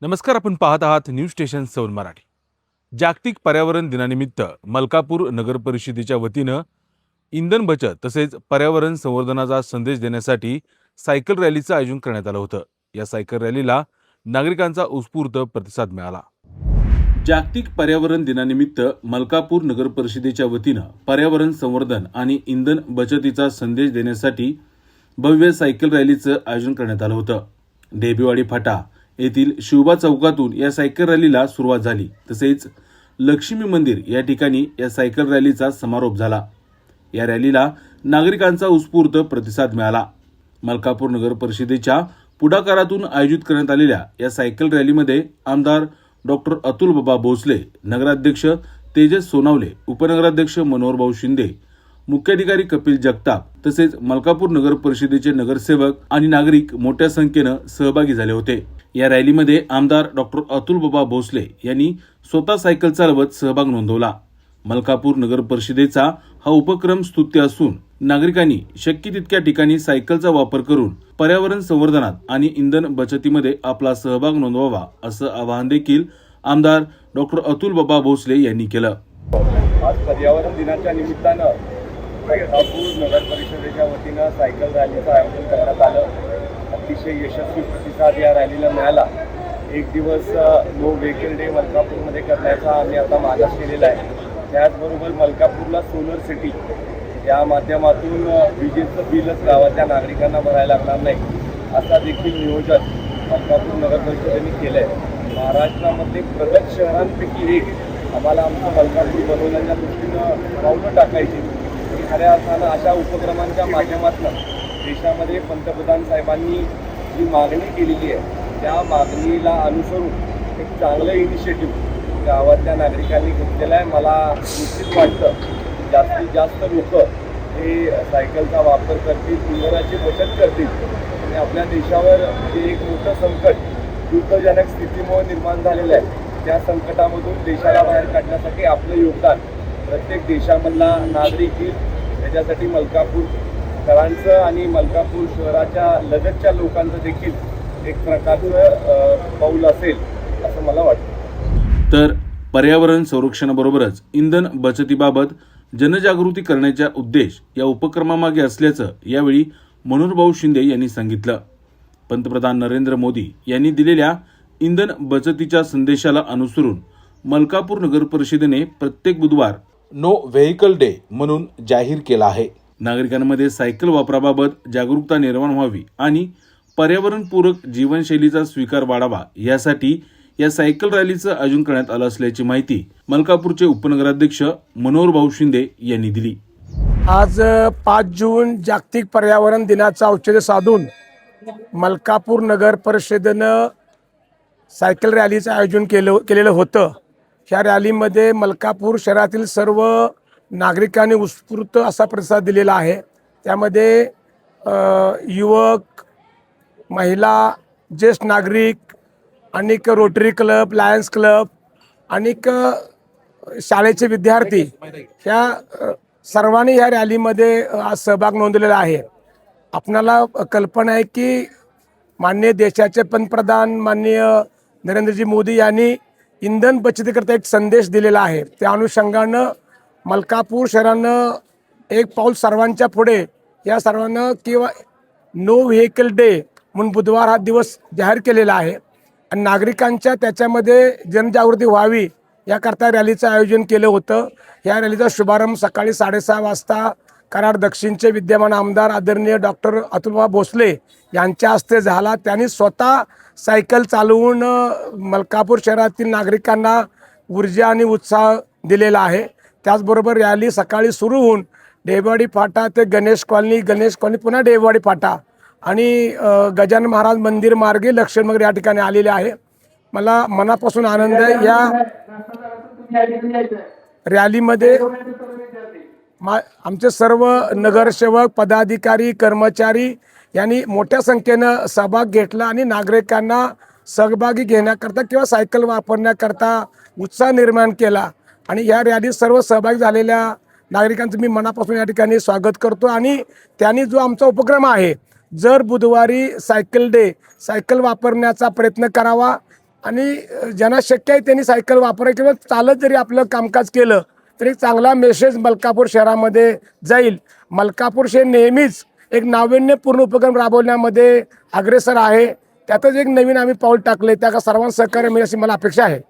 नमस्कार, आपण पाहत आहात न्यूज स्टेशन 7 मराठी। जागतिक पर्यावरण दिनानिमित्त मलकापूर नगर परिषदेच्या वतीनं इंधन बचत तसेच पर्यावरण संवर्धनाचा संदेश देण्यासाठी सायकल रॅलीचं आयोजन करण्यात आलं होतं। या सायकल रॅलीला नागरिकांचा उत्स्फूर्त प्रतिसाद मिळाला। जागतिक पर्यावरण दिनानिमित्त मलकापूर नगर परिषदेच्या वतीनं पर्यावरण संवर्धन आणि इंधन बचतीचा संदेश देण्यासाठी भव्य सायकल रॅलीचं आयोजन करण्यात आलं होतं। डेबेवाडी फाटा येथील शिवबा चौकातून या सायकल रॅलीला सुरुवात झाली। तसेच लक्ष्मी मंदिर या ठिकाणी या सायकल रॅलीचा समारोप झाला। या रॅलीला नागरिकांचा उत्स्फूर्त प्रतिसाद मिळाला। मलकापूर नगर परिषदेच्या पुढाकारातून आयोजित करण्यात आलेल्या या सायकल रॅलीमध्ये आमदार डॉक्टर अतुल बाबा भोसले, नगराध्यक्ष तेजस सोनावले, उपनगराध्यक्ष मनोहर भाऊ शिंदे, मुख्याधिकारी कपिल जगताप तसेच मलकापूर नगर परिषदेचे नगरसेवक आणि नागरिक मोठ्या संख्येनं सहभागी झाले होते। या रॅलीमध्ये आमदार डॉक्टर अतुल बाबा भोसले यांनी स्वतः सायकल चालवत सहभाग नोंदवला। मलकापूर नगर परिषदेचा हा उपक्रम स्तुत्य असून नागरिकांनी शक्य तितक्या ठिकाणी सायकलचा वापर करून पर्यावरण संवर्धनात आणि इंधन बचतीमध्ये आपला सहभाग नोंदवावा असं आवाहन देखील आमदार डॉक्टर अतुल बाबा भोसले यांनी केलं। आज पर्यावरण दिनाच्या निमित्तानं मलकापूर नगर परिषदेच्या वतीनं सायकल रॅलीचं आयोजन करण्यात आलं। अतिशय यशस्वी प्रतिसाद या रॅलीला मिळाला। एक दिवस नो व्हेकल डे मलकापूरमध्ये करण्याचा आम्ही आता मागास केलेला आहे। त्याचबरोबर मलकापूरला सोलर सिटी या माध्यमातून विजेचं बिलच गावातल्या नागरिकांना भरायला लागणार नाही असा देखील नियोजन मलकापूर नगर परिषदेने केलं आहे। महाराष्ट्रामध्ये प्रगत शहरांपैकी एक आम्हाला आमचं मलकापूर बनवण्याच्या दृष्टीनं पावलं टाकायची। खऱ्या अर्थानं अशा उपक्रमांच्या माध्यमातून देशामध्ये पंतप्रधान साहेबांनी जी मागणी केलेली आहे त्या मागणीला अनुसरून एक चांगलं इनिशिएटिव्ह गावातल्या नागरिकांनी घेतलेलं आहे। मला निश्चित वाटतं जास्तीत जास्त लोक हे सायकलचा वापर करतील, इंधनाची बचत करतील आणि आपल्या देशावर जे एक मोठं संकट युद्धजनक स्थितीमुळे निर्माण झालेलं आहे त्या संकटामधून देशाला बाहेर काढण्यासाठी आपलं योगदान प्रत्येक देशामधला नागरिक देईल। त्याच्यासाठी मलकापूरकरांचं आणि मलकापूर शहराच्या लगतच्या लोकांचं देखील एक प्रकारचं पाऊल असेल असं मला वाटतं। तर पर्यावरण संरक्षणाबरोबरच इंधन बचतीबाबत जनजागृती करण्याचा उद्देश या उपक्रमामागे असल्याचं यावेळी मनोहर भाऊ शिंदे यांनी सांगितलं। पंतप्रधान नरेंद्र मोदी यांनी दिलेल्या इंधन बचतीच्या संदेशाला अनुसरून मलकापूर नगर परिषदेने प्रत्येक बुधवार नो व्हेकल डे म्हणून जाहीर केला आहे। नागरिकांमध्ये सायकल वापराबाबत जागरूकता निर्माण व्हावी आणि पर्यावरणपूरक जीवनशैलीचा स्वीकार वाढावा यासाठी या सायकल रॅलीचं आयोजन करण्यात आलं असल्याची माहिती मलकापूरचे उपनगराध्यक्ष मनोहर भाऊ शिंदे यांनी दिली। आज 5 जून जागतिक पर्यावरण दिनाचं औचित्य साधून मलकापूर नगर परिषदेनं सायकल रॅलीचं आयोजन केलेलं होतं। ह्या रॅलीमध्ये मलकापूर शहरातील सर्व नागरिकांनी उत्स्फूर्त असा प्रतिसाद दिलेला आहे। त्यामध्ये युवक, महिला, ज्येष्ठ नागरिक, अनेक रोटरी क्लब, लायन्स क्लब, अनेक शाळेचे विद्यार्थी ह्या सर्वांनी ह्या रॅलीमध्ये आज सहभाग नोंदवलेला आहे। आपणाला कल्पना आहे की माननीय देशाचे पंतप्रधान माननीय नरेंद्रजी मोदी यांनी इंधन बचतीकरता एक संदेश दिलेला आहे। त्या अनुषंगानं मलकापूर शहरानं एक पाऊल सर्वांच्या पुढे या सर्वांना किंवा नो व्हेकल डे म्हणून बुधवार हा दिवस जाहीर केलेला आहे आणि नागरिकांच्या त्याच्यामध्ये जनजागृती व्हावी याकरता रॅलीचं आयोजन केलं होतं। या रॅलीचा शुभारंभ सकाळी 6:30 वाजता कराड दक्षिणचे विद्यमान आमदार आदरणीय डॉक्टर अतुलबाबा भोसले यांच्या हस्ते झाला। त्यांनी स्वतः सायकल चालवून मलकापूर शहरातील नागरिकांना ऊर्जा आणि उत्साह दिलेला आहे। त्याचबरोबर रॅली सकाळी सुरू होऊन डेबेवाडी फाटा ते गणेश कॉलनी पुन्हा डेबेवाडी फाटा आणि गजानन महाराज मंदिर मार्गे लक्ष्मणनगर या ठिकाणी आलेले आहे। मला मनापासून आनंद आहे। या रॅलीमध्ये आमचे सर्व नगरसेवक, पदाधिकारी, कर्मचारी यांनी मोठ्या संख्येनं सहभाग घेतला आणि नागरिकांना सहभागी घेण्याकरता किंवा सायकल वापरण्याकरता उत्साह निर्माण केला आणि या रॅलीत सर्व सहभागी झालेल्या नागरिकांचं मी मनापासून या ठिकाणी स्वागत करतो आणि त्यांनी जो आमचा उपक्रम आहे जर बुधवारी सायकल डे सायकल वापरण्याचा प्रयत्न करावा आणि ज्यांना शक्य आहे त्यांनी सायकल वापरा किंवा चालत जरी आपलं कामकाज केलं तरी चांगला मेसेज मलकापूर शहरामध्ये जाईल. मलकापूर शहर नेहमीच एक नाविन्यपूर्ण उपक्रम राबवण्यामध्ये अग्रेसर आहे. त्यातच एक नवीन आम्ही पाऊल टाकले, त्या सर्वांना सहकार्य मिळेल अशी मला अपेक्षा आहे.